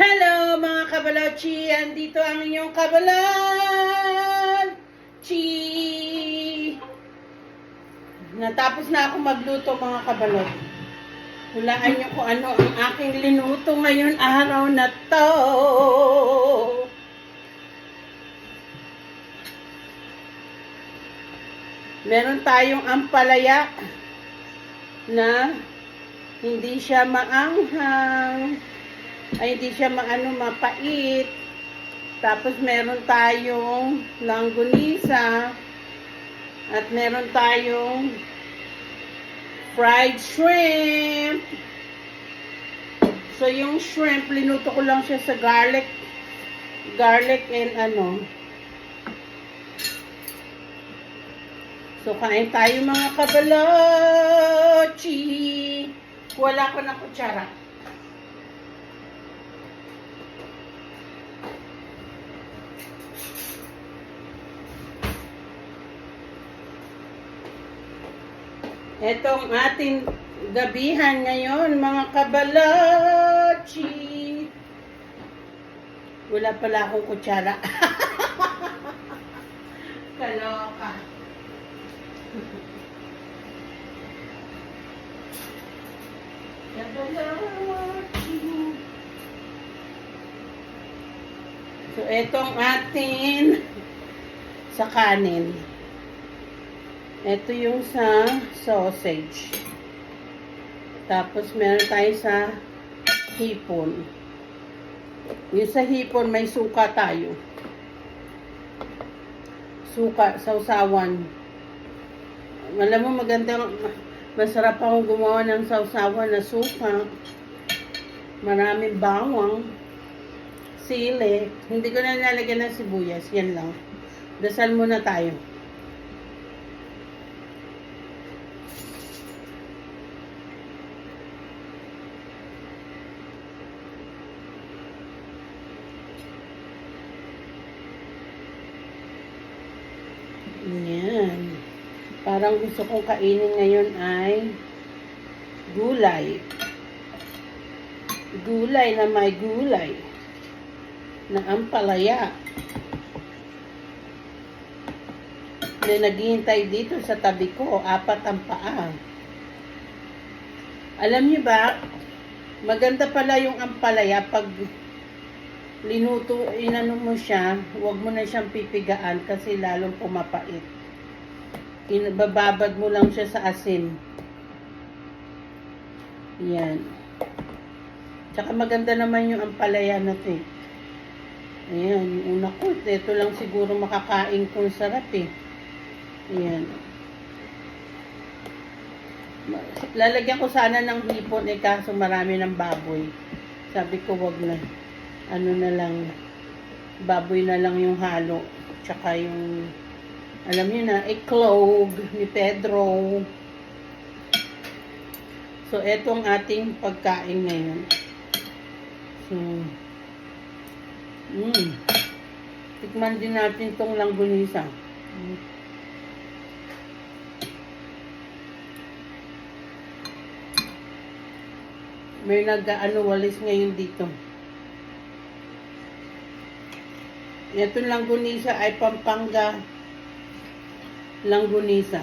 Hello mga kabalochi! Andito ang inyong kabalochi! Natapos na ako magluto mga kabalot. Hulaan niyo kung ano ang aking linuto ngayon araw na to. Meron tayong ampalaya na hindi siya maanghang. Ay, hindi siya mapait. Tapos meron tayong langgunisa. At meron tayong fried shrimp. So, yung shrimp, linuto ko lang siya sa garlic and So, kain tayo mga kabalochi. Wala ko na kutsara. Etong ating gabihan ngayon, mga kabalochi. Wala pala akong kutsara. Kaloka. Kabalochi. So, etong atin sa kanin. Ito yung sa sausage. Tapos meron tayo sa hipon. Yung sa hipon may suka tayo. Suka, sausawan. Alam mo magandang, masarap akong gumawa ng sausawan na suka. Maraming bawang, sili. Hindi ko na nilalagyan ng sibuyas. Yan lang. Dasal muna tayo. Yan. Parang gusto kong kainin ngayon ay gulay. Gulay na may gulay. Na ampalaya. Na naghihintay dito sa tabi ko. 4 ang paa. Alam niyo ba, maganda pala yung ampalaya pag linuto, inano mo siya, huwag mo na siyang pipigaan kasi lalong pumapait. Bababad mo lang siya sa asin. Yan. Tsaka maganda naman yung ampalaya na ito. Ayan, yung una ko. Ito lang siguro makakain kong sarap eh. Ayan. Lalagyan ko sana ng hipon eh kaso marami ng baboy. Sabi ko wag na. Ano na lang, baboy na lang yung halo. Tsaka yung, alam niyo na, iklog ni Pedro. So, etong ating pagkain ngayon. So, tikman din natin tong langgunisa. May walis ngayon dito. Ito langgunisa ay Pampanga langgunisa.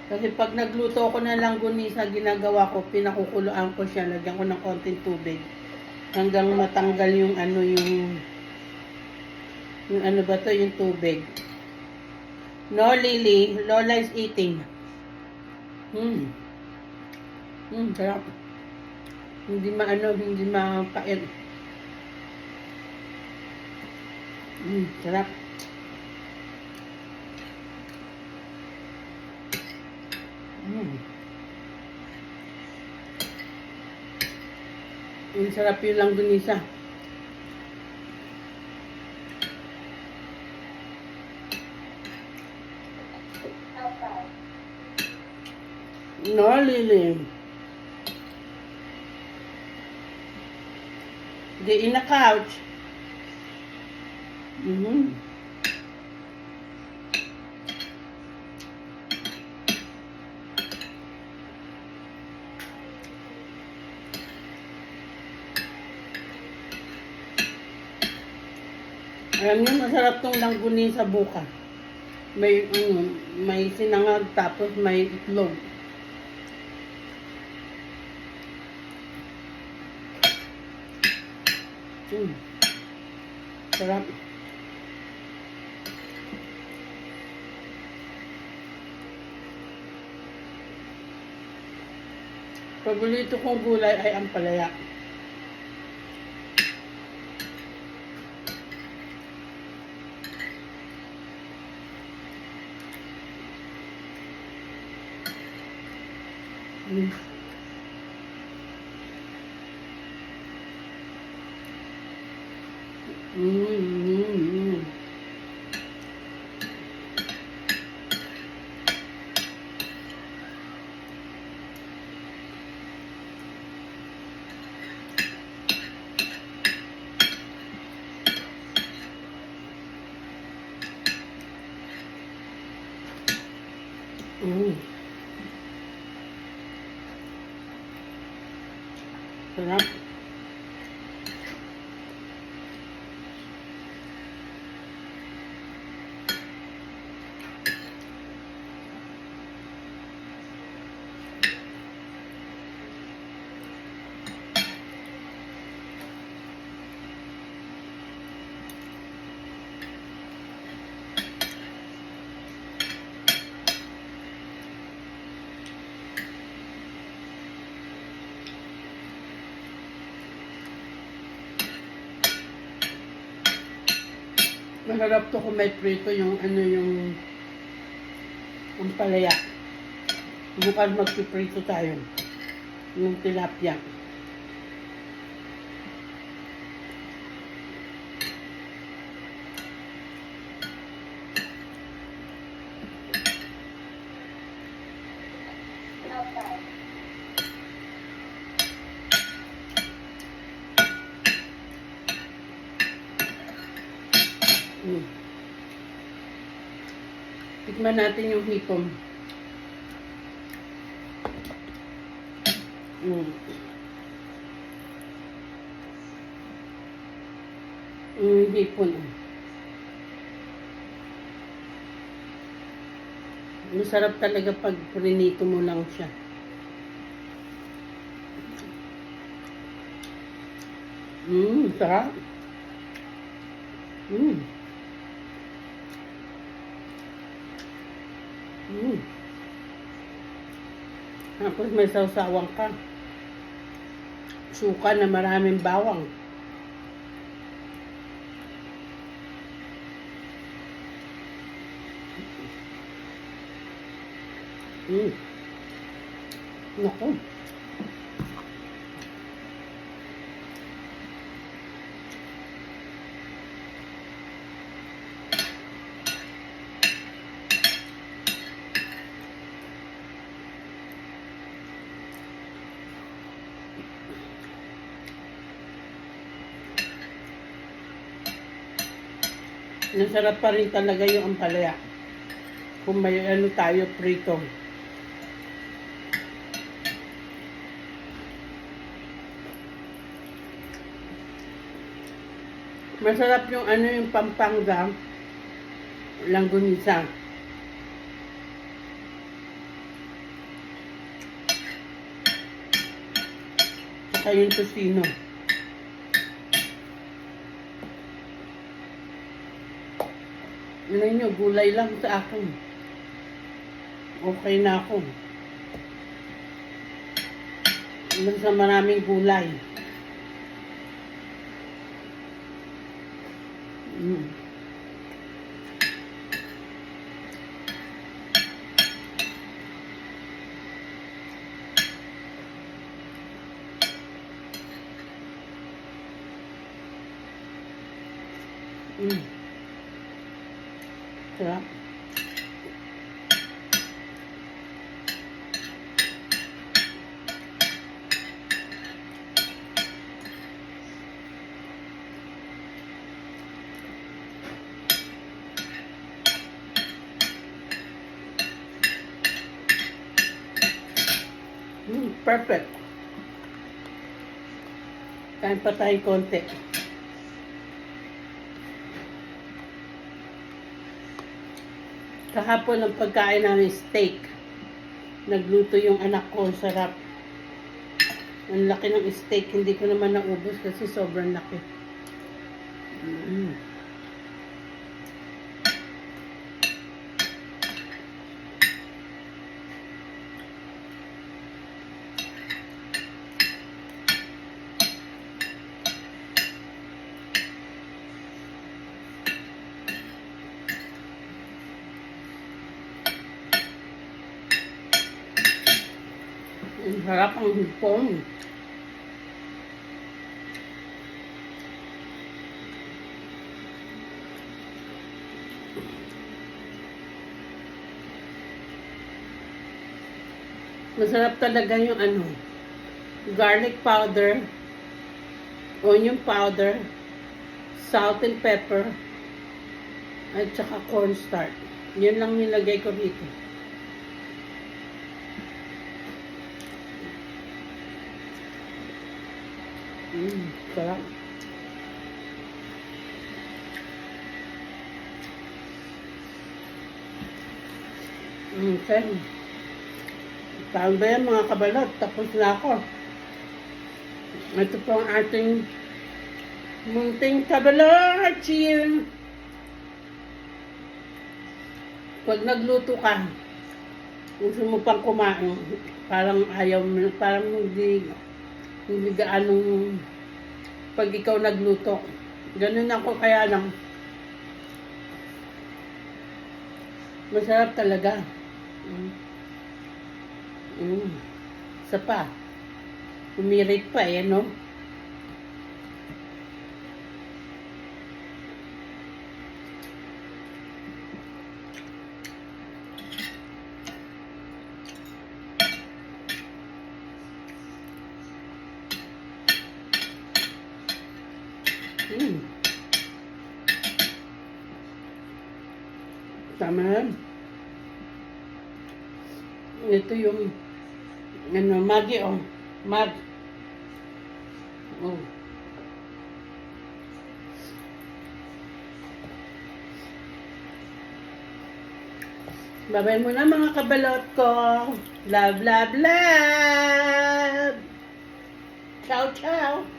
Kasi pag nagluto ako ng langgunisa, ginagawa ko, pinakukuluan ko siya, lagyan ko ng konting tubig. Hanggang matanggal yung ano ba to, yung tubig. No, Lily, Lola is eating. Sarap. Hindi mapait. Sarap. Sarap yung langgunisa. No, Lily. Get in the couch. Alam niyo, masarap tong langguni sa buka. May, may sinangag tapos may itlog. Sarap. Paborito kong gulay ay ang palaya. Mm. Sarap. Masarap to kung may prito yung yung palaya. Bukas magpiprito tayo. Yung tilapia. Tikman natin yung hipon. Hipon. Masarap talaga pag prinito mo lang siya. Sarap. Tapos may sawsawan ka. Suka na maraming bawang. Naku. Nasarap pa rin talaga yung ampalaya. Kung may tayo prito. Masarap yung yung Pampanga langgunisa. Saka yung tocino. Ano nyo, gulay lang sa akin. Okay na ako. Basta maraming gulay. Sarap. Perfect. Kain pa tayo konti. Kahapon ang pagkain namin steak. Nagluto yung anak ko, sarap. Ang laki ng steak, hindi ko naman naubos kasi sobrang laki. Ang harap ang hipon. Masarap talaga yung garlic powder, onion powder, salt and pepper, at saka cornstarch. Yun lang nilagay ko dito. Sarap. Okay. Paano ba yan mga kabalot? Tapos na ako. Ito po ang ating munting kabalot. Pag nagluto ka, gusto mo pang kumain, parang ayaw mo, parang hindi gaanong pag ikaw nagluto. Ganun ako, kaya lang masarap talaga. Isa pa, umirit pa no? Tama yan. Ito yung Maggi, Mag. Babay muna mga kabalot ko. Love, love, love. Ciao, ciao.